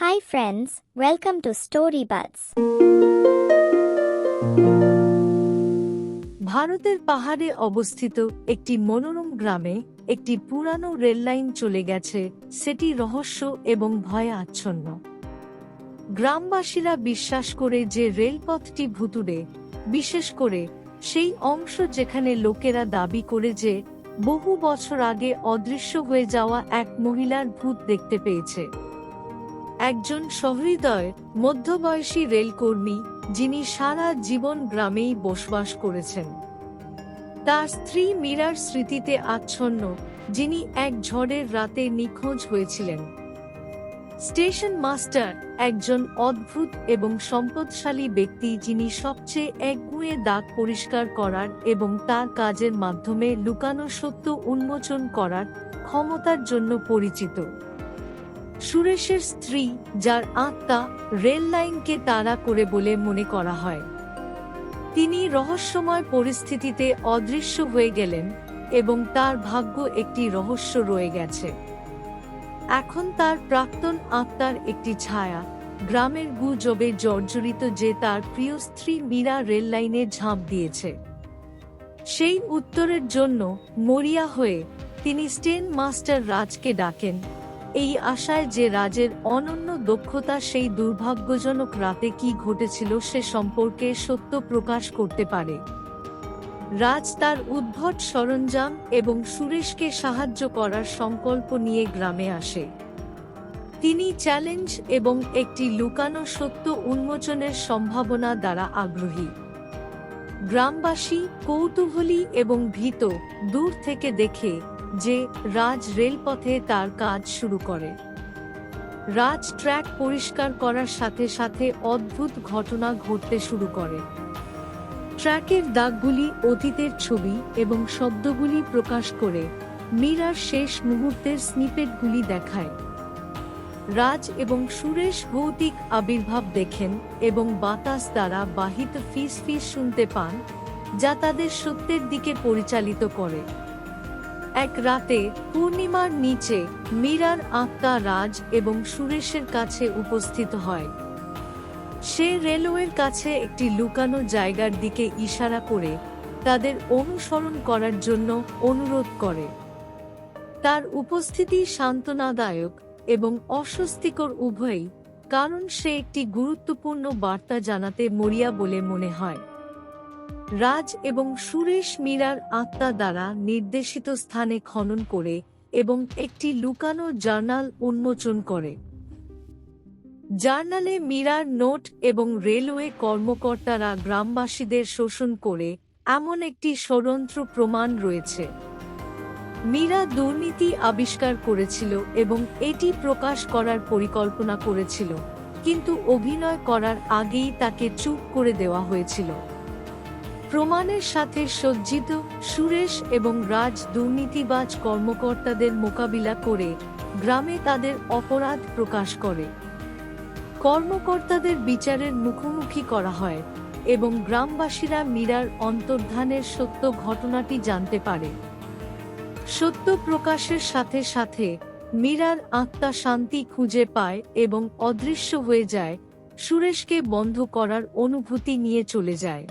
Hi friends, welcome to Story Buds. ভারতের পাহাড়ে অবস্থিত একটি মনোরম গ্রামে একটি পুরানো রেললাইন চলে গেছে, সেটি রহস্য এবং ভয়ে আচ্ছন্ন। গ্রামবাসীরা বিশ্বাস করে যে রেলপথটি ভুতুড়ে, বিশেষ করে সেই অংশ যেখানে লোকেরা দাবি করে যে বহু বছর আগে অদৃশ্য হয়ে যাওয়া এক মহিলার ভূত দেখতে পেয়েছে। একজন সহৃদয় মধ্যবয়সী রেলকর্মী, যিনি সারা জীবন গ্রামেই বসবাস করেছেন। তার স্ত্রী মীরার স্মৃতিতে আচ্ছন্ন, যিনি এক ঝড়ের রাতে নিখোঁজ হয়েছিলেন। স্টেশন মাস্টার, একজন অদ্ভুত এবং সম্পদশালী ব্যক্তি যিনি সবচেয়ে একগুঁয়ে দাগ পরিষ্কার করার এবং তার কাজের মাধ্যমে লুকানো সত্য উন্মোচন করার ক্ষমতার জন্য পরিচিত। সুরেশের স্ত্রী, যার আত্মা রেল লাইনকে তাড়া করে বলে মনে করা হয়, তিনি রহস্যময় পরিস্থিতিতে অদৃশ্য হয়ে গেলেন এবং তার ভাগ্য একটি রহস্য রয়ে গেছে। এখন তার প্রাক্তন আত্মার একটি ছায়া গ্রামের গুজবে জর্জরিত যে তার প্রিয় স্ত্রী মীরা রেল লাইনে ঝাঁপ দিয়েছে। সেই উত্তরের জন্য মরিয়া হয়ে তিনি স্টেশন মাস্টার রাজকে ডাকেন, এই আশায় যে রাজের অনন্য দক্ষতা সেই দুর্ভাগ্যজনক রাতে কি ঘটেছিল সে সম্পর্কে সত্য প্রকাশ করতে পারে। রাজ তার উদ্ভট সরঞ্জাম এবং সুরেশকে সাহায্য করার সংকল্প নিয়ে গ্রামে আসে। তিনি চ্যালেঞ্জ এবং একটি লুকানো সত্য উন্মোচনের সম্ভাবনা দ্বারা আগ্রহী। গ্রামবাসী কৌতূহলী এবং ভীত দূর থেকে দেখে যে রাজ রেলপথে তার কাজ শুরু করে। রাজ ট্র্যাক পরিষ্কার করার সাথে সাথে অদ্ভুত ঘটনা ঘটতে শুরু করে। ট্র্যাকের দাগগুলি অতীতের ছবি এবং শব্দগুলি প্রকাশ করে মীরার শেষ মুহূর্তের স্নিপেটগুলি দেখায়। রাজ এবং সুরেশ ভৌতিক আবির্ভাব দেখেন এবং বাতাস দ্বারা বাহিত ফিস ফিস শুনতে পান, যা তাদের সত্যের দিকে পরিচালিত করে। এক রাতে পূর্ণিমার নিচে মীরার আত্মা রাজ এবং সুরেশের কাছে উপস্থিত হয়। সে রেলওয়ের কাছে একটি লুকানো জায়গার দিকে ইশারা করে তাদের অনুসরণ করার জন্য অনুরোধ করে। তার উপস্থিতি সান্ত্বনাদায়ক এবং অস্বস্তিকর উভয়ই, কারণ সে একটি গুরুত্বপূর্ণ বার্তা জানাতে মরিয়া বলে মনে হয়। রাজ এবং সুরেশ মীরার আত্মা দ্বারা নির্দেশিত স্থানে খনন করে এবং একটি লুকানো জার্নাল উন্মোচন করে। জার্নালে মীরার নোট এবং রেলওয়ে কর্মকর্তারা গ্রামবাসীদের শোষণ করে এমন একটি ষড়যন্ত্র প্রমাণ রয়েছে। মীরা দুর্নীতি আবিষ্কার করেছিল এবং এটি প্রকাশ করার পরিকল্পনা করেছিল, কিন্তু অভিনয় করার আগেই তাকে চুপ করে দেওয়া হয়েছিল। প্রমাণের সাথে সজ্জিত সুরেশ এবং রাজ দুর্নীতিবাজ কর্মকর্তাদের মোকাবিলা করে গ্রামে তাদের অপরাধ প্রকাশ করে। কর্মকর্তাদের বিচারের মুখোমুখি করা হয় এবং গ্রামবাসীরা মীরার অন্তর্ধানের সত্য ঘটনাটি জানতে পারে। সত্য প্রকাশের সাথে সাথে মীরার আত্মা শান্তি খুঁজে পায় এবং অদৃশ্য হয়ে যায়, সুরেশকে বন্ধ করার অনুভূতি নিয়ে চলে যায়।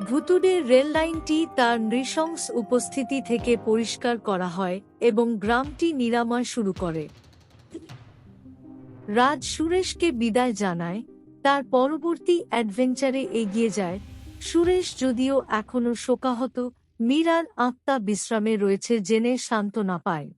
ভুতুড়ে রেল লাইনটি তার নৃশংস উপস্থিতি থেকে পরিষ্কার করা হয় এবং গ্রামটি নিরাময় শুরু করে। রাজ সুরেশকে বিদায় জানায়, তার পরবর্তী অ্যাডভেঞ্চারে এগিয়ে যায়। সুরেশ যদিও এখনো শোকাহত, মীরার আত্মা বিশ্রামে রয়েছে জেনে সান্ত্বনা পায়।